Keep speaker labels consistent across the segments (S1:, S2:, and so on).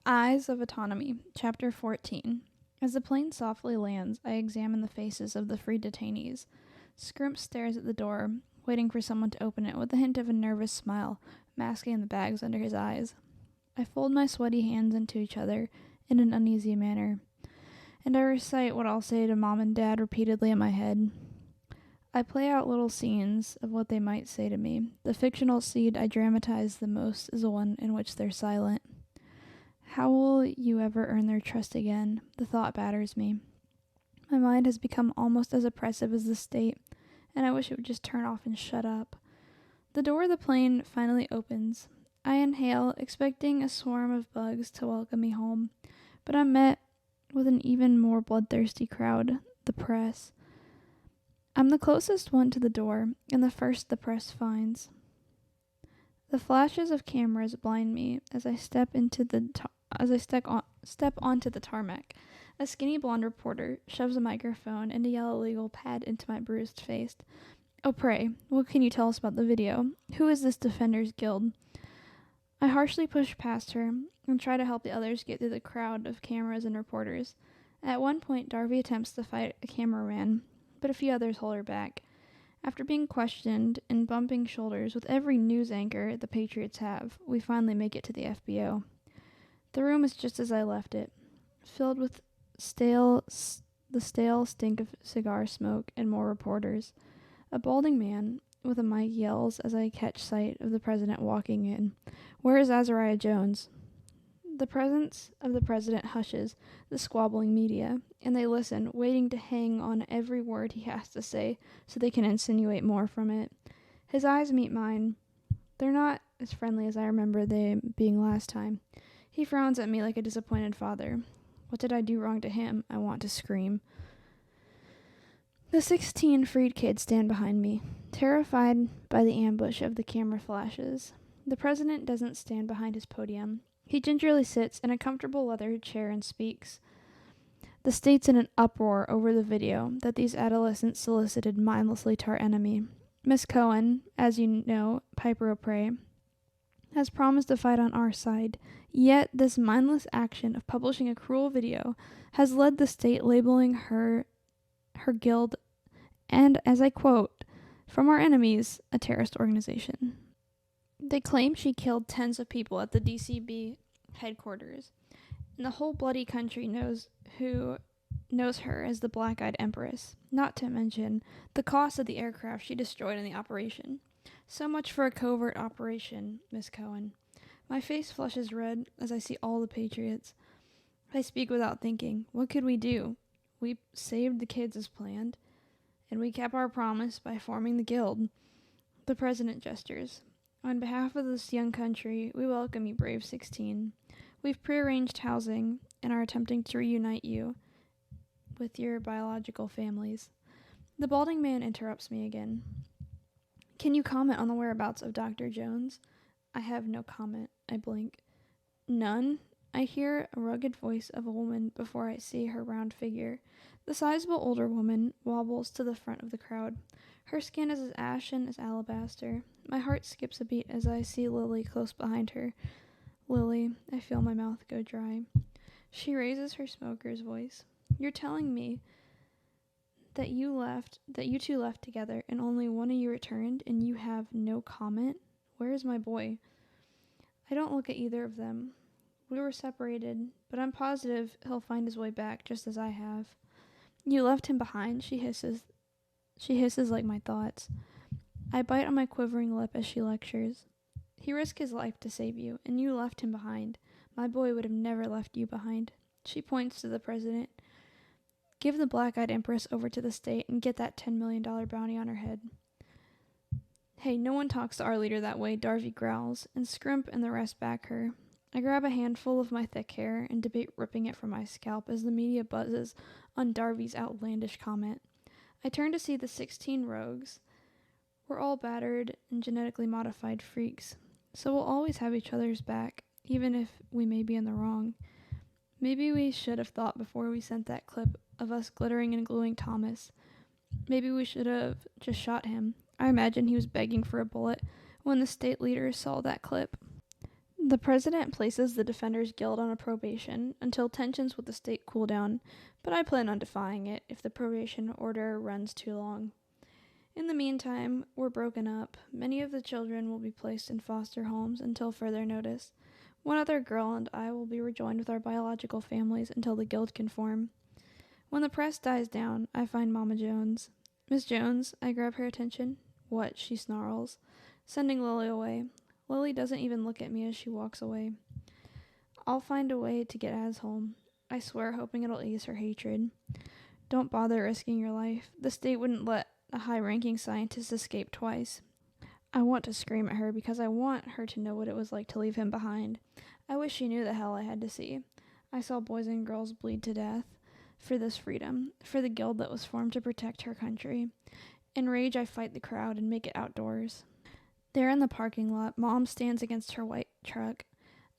S1: Eyes of Autonomy, Chapter 14. As the plane softly lands, I examine the faces of the free detainees. Scrimp stares at the door, waiting for someone to open it with a hint of a nervous smile, masking the bags under his eyes. I fold my sweaty hands into each other in an uneasy manner, and I recite what I'll say to Mom and Dad repeatedly in my head. I play out little scenes of what they might say to me. The fictional seed I dramatize the most is the one in which they're silent. How will you ever earn their trust again? The thought batters me. My mind has become almost as oppressive as the state, and I wish it would just turn off and shut up. The door of the plane finally opens. I inhale, expecting a swarm of bugs to welcome me home, but I'm met with an even more bloodthirsty crowd, the press. I'm the closest one to the door, and the first the press finds. The flashes of cameras blind me as I step onto the tarmac. A skinny blonde reporter shoves a microphone and a yellow legal pad into my bruised face. Oh, pray, what can you tell us about the video? Who is this Defenders Guild? I harshly push past her and try to help the others get through the crowd of cameras and reporters. At one point, Darby attempts to fight a cameraman, but a few others hold her back. After being questioned and bumping shoulders with every news anchor the Patriots have, we finally make it to the FBO. The room is just as I left it, filled with the stale stink of cigar smoke and more reporters. A balding man with a mic yells as I catch sight of the president walking in. Where is Azariah Jones? The presence of the president hushes the squabbling media, and they listen, waiting to hang on every word he has to say so they can insinuate more from it. His eyes meet mine. They're not as friendly as I remember them being last time. He frowns at me like a disappointed father. What did I do wrong to him? I want to scream. The 16 freed kids stand behind me, terrified by the ambush of the camera flashes. The president doesn't stand behind his podium. He gingerly sits in a comfortable leather chair and speaks. The state's in an uproar over the video that these adolescents solicited mindlessly to our enemy. Miss Cohen, as you know, Piper O'Prey, has promised to fight on our side, yet this mindless action of publishing a cruel video has led the state labeling her guild, and, as I quote, from our enemies, a terrorist organization. They claim she killed tens of people at the DCB headquarters, and the whole bloody country knows her as the Black-Eyed Empress, not to mention the cost of the aircraft she destroyed in the operation. So much for a covert operation, Miss Cohen. My face flushes red as I see all the Patriots. I speak without thinking. What could we do? We saved the kids as planned, and we kept our promise by forming the guild. The president gestures. On behalf of this young country, we welcome you, brave 16. We've prearranged housing and are attempting to reunite you with your biological families. The balding man interrupts me again. Can you comment on the whereabouts of Dr. Jones? I have no comment. I blink. None? I hear a rugged voice of a woman before I see her round figure. The sizable older woman wobbles to the front of the crowd. Her skin is as ashen as alabaster. My heart skips a beat as I see Lily close behind her. Lily, I feel my mouth go dry. She raises her smoker's voice. You're telling me that you two left together and only one of you returned and you have no comment? Where is my boy? I don't look at either of them. We were separated, but I'm positive he'll find his way back just as I have. You left him behind, she hisses. She hisses like my thoughts. I bite on my quivering lip as she lectures. He risked his life to save you, and you left him behind. My boy would have never left you behind. She points to the president. Give the Black-Eyed Empress over to the state and get that $10 million bounty on her head. Hey, no one talks to our leader that way, Darby growls, and Scrimp and the rest back her. I grab a handful of my thick hair and debate ripping it from my scalp as the media buzzes on Darby's outlandish comment. I turn to see the 16 rogues. We're all battered and genetically modified freaks, so we'll always have each other's back, even if we may be in the wrong. Maybe we should have thought before we sent that clip of us glittering and gluing Thomas. Maybe we should have just shot him. I imagine he was begging for a bullet when the state leaders saw that clip. The president places the Defenders Guild on a probation until tensions with the state cool down, but I plan on defying it if the probation order runs too long. In the meantime, we're broken up. Many of the children will be placed in foster homes until further notice. One other girl and I will be rejoined with our biological families until the guild can form. When the press dies down, I find Mama Jones. Miss Jones, I grab her attention. What? She snarls, sending Lily away. Lily doesn't even look at me as she walks away. I'll find a way to get Az home. I swear, hoping it'll ease her hatred. Don't bother risking your life. The state wouldn't let a high-ranking scientist escape twice. I want to scream at her because I want her to know what it was like to leave him behind. I wish she knew the hell I had to see. I saw boys and girls bleed to death for this freedom, for the guild that was formed to protect her country. In rage, I fight the crowd and make it outdoors. There in the parking lot, Mom stands against her white truck.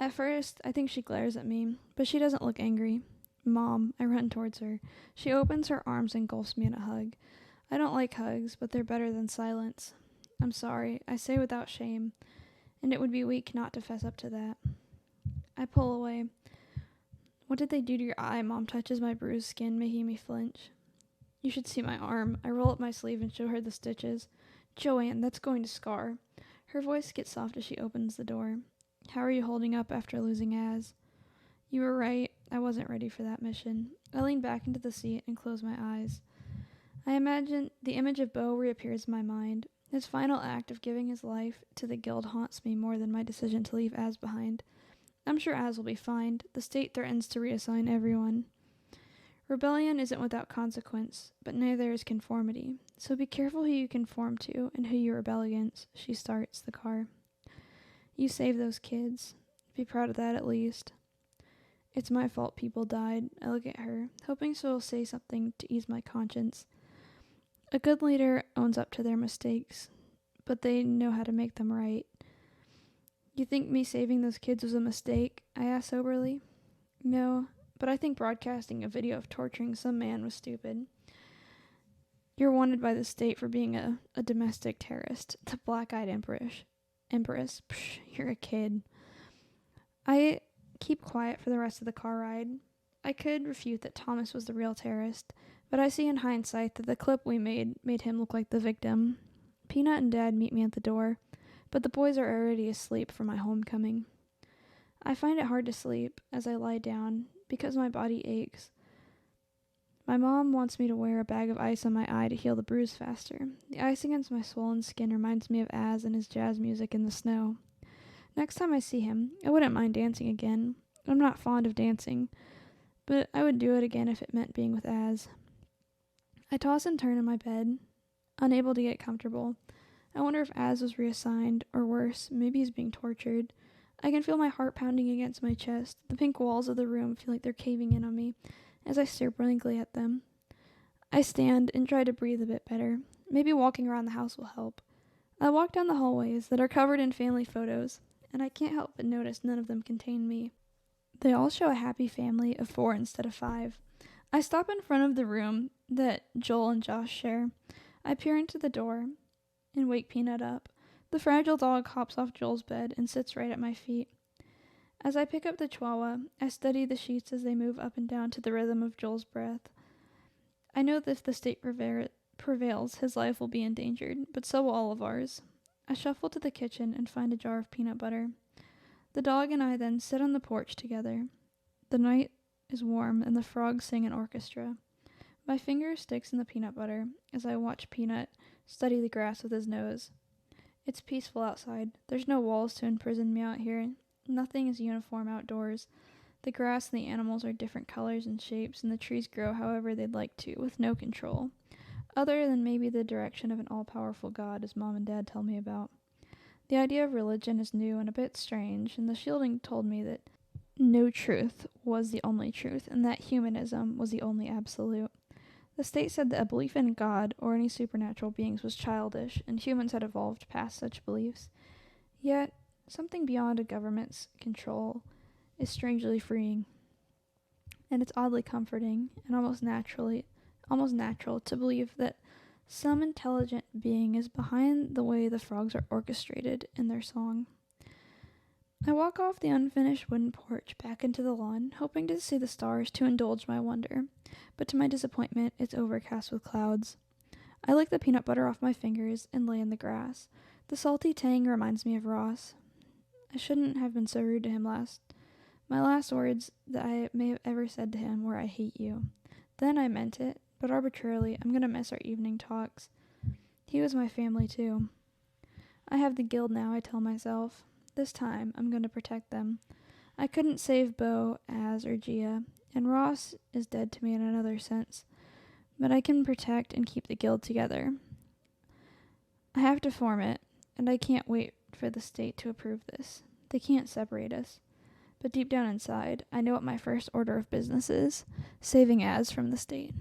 S1: At first, I think she glares at me, but she doesn't look angry. Mom, I run towards her. She opens her arms and engulfs me in a hug. I don't like hugs, but they're better than silence. I'm sorry, I say without shame, and it would be weak not to fess up to that. I pull away. What did they do to your eye? Mom touches my bruised skin, making me flinch. You should see my arm. I roll up my sleeve and show her the stitches. Joanne, that's going to scar. Her voice gets soft as she opens the door. How are you holding up after losing Az? You were right. I wasn't ready for that mission. I lean back into the seat and close my eyes. I imagine the image of Beau reappears in my mind. His final act of giving his life to the guild haunts me more than my decision to leave Az behind. I'm sure Az will be fine. The state threatens to reassign everyone. Rebellion isn't without consequence, but neither is conformity. So be careful who you conform to and who you rebel against. She starts the car. You saved those kids. Be proud of that at least. It's my fault people died. I look at her, hoping she'll say something to ease my conscience. A good leader owns up to their mistakes, but they know how to make them right. You think me saving those kids was a mistake? I asked soberly. No, but I think broadcasting a video of torturing some man was stupid. You're wanted by the state for being a domestic terrorist, the black-eyed empress. Psh, you're a kid. I keep quiet for the rest of the car ride. I could refute that Thomas was the real terrorist, but I see in hindsight that the clip we made him look like the victim. Peanut and Dad meet me at the door, but the boys are already asleep for my homecoming. I find it hard to sleep as I lie down because my body aches. My mom wants me to wear a bag of ice on my eye to heal the bruise faster. The ice against my swollen skin reminds me of Az and his jazz music in the snow. Next time I see him, I wouldn't mind dancing again. I'm not fond of dancing, but I would do it again if it meant being with Az. I toss and turn in my bed, unable to get comfortable. I wonder if Az was reassigned, or worse, maybe he's being tortured. I can feel my heart pounding against my chest. The pink walls of the room feel like they're caving in on me as I stare blankly at them. I stand and try to breathe a bit better. Maybe walking around the house will help. I walk down the hallways that are covered in family photos, and I can't help but notice none of them contain me. They all show a happy family of 4 instead of 5. I stop in front of the room that Joel and Josh share. I peer into the door and wake Peanut up. The fragile dog hops off Joel's bed and sits right at my feet. As I pick up the Chihuahua, I study the sheets as they move up and down to the rhythm of Joel's breath. I know that if the state prevails, his life will be endangered, but so will all of ours. I shuffle to the kitchen and find a jar of peanut butter. The dog and I then sit on the porch together. The night is warm and the frogs sing an orchestra. My finger sticks in the peanut butter as I watch Peanut study the grass with his nose. It's peaceful outside. There's no walls to imprison me out here. Nothing is uniform outdoors. The grass and the animals are different colors and shapes, and the trees grow however they'd like to, with no control, other than maybe the direction of an all-powerful God, as Mom and Dad tell me about. The idea of religion is new and a bit strange, and the shielding told me that no truth was the only truth, and that humanism was the only absolute. The state said that a belief in God or any supernatural beings was childish, and humans had evolved past such beliefs. Yet, something beyond a government's control is strangely freeing, and it's oddly comforting and almost natural to believe that some intelligent being is behind the way the frogs are orchestrated in their song. I walk off the unfinished wooden porch back into the lawn, hoping to see the stars to indulge my wonder, but to my disappointment, it's overcast with clouds. I lick the peanut butter off my fingers and lay in the grass. The salty tang reminds me of Ross. I shouldn't have been so rude to him last. My last words that I may have ever said to him were, "I hate you." Then I meant it, but arbitrarily, I'm gonna miss our evening talks. He was my family too. I have the guild now, I tell myself. This time, I'm going to protect them. I couldn't save Bo, Az, or Gia, and Ross is dead to me in another sense, but I can protect and keep the guild together. I have to form it, and I can't wait for the state to approve this. They can't separate us. But deep down inside, I know what my first order of business is: saving Az from the state.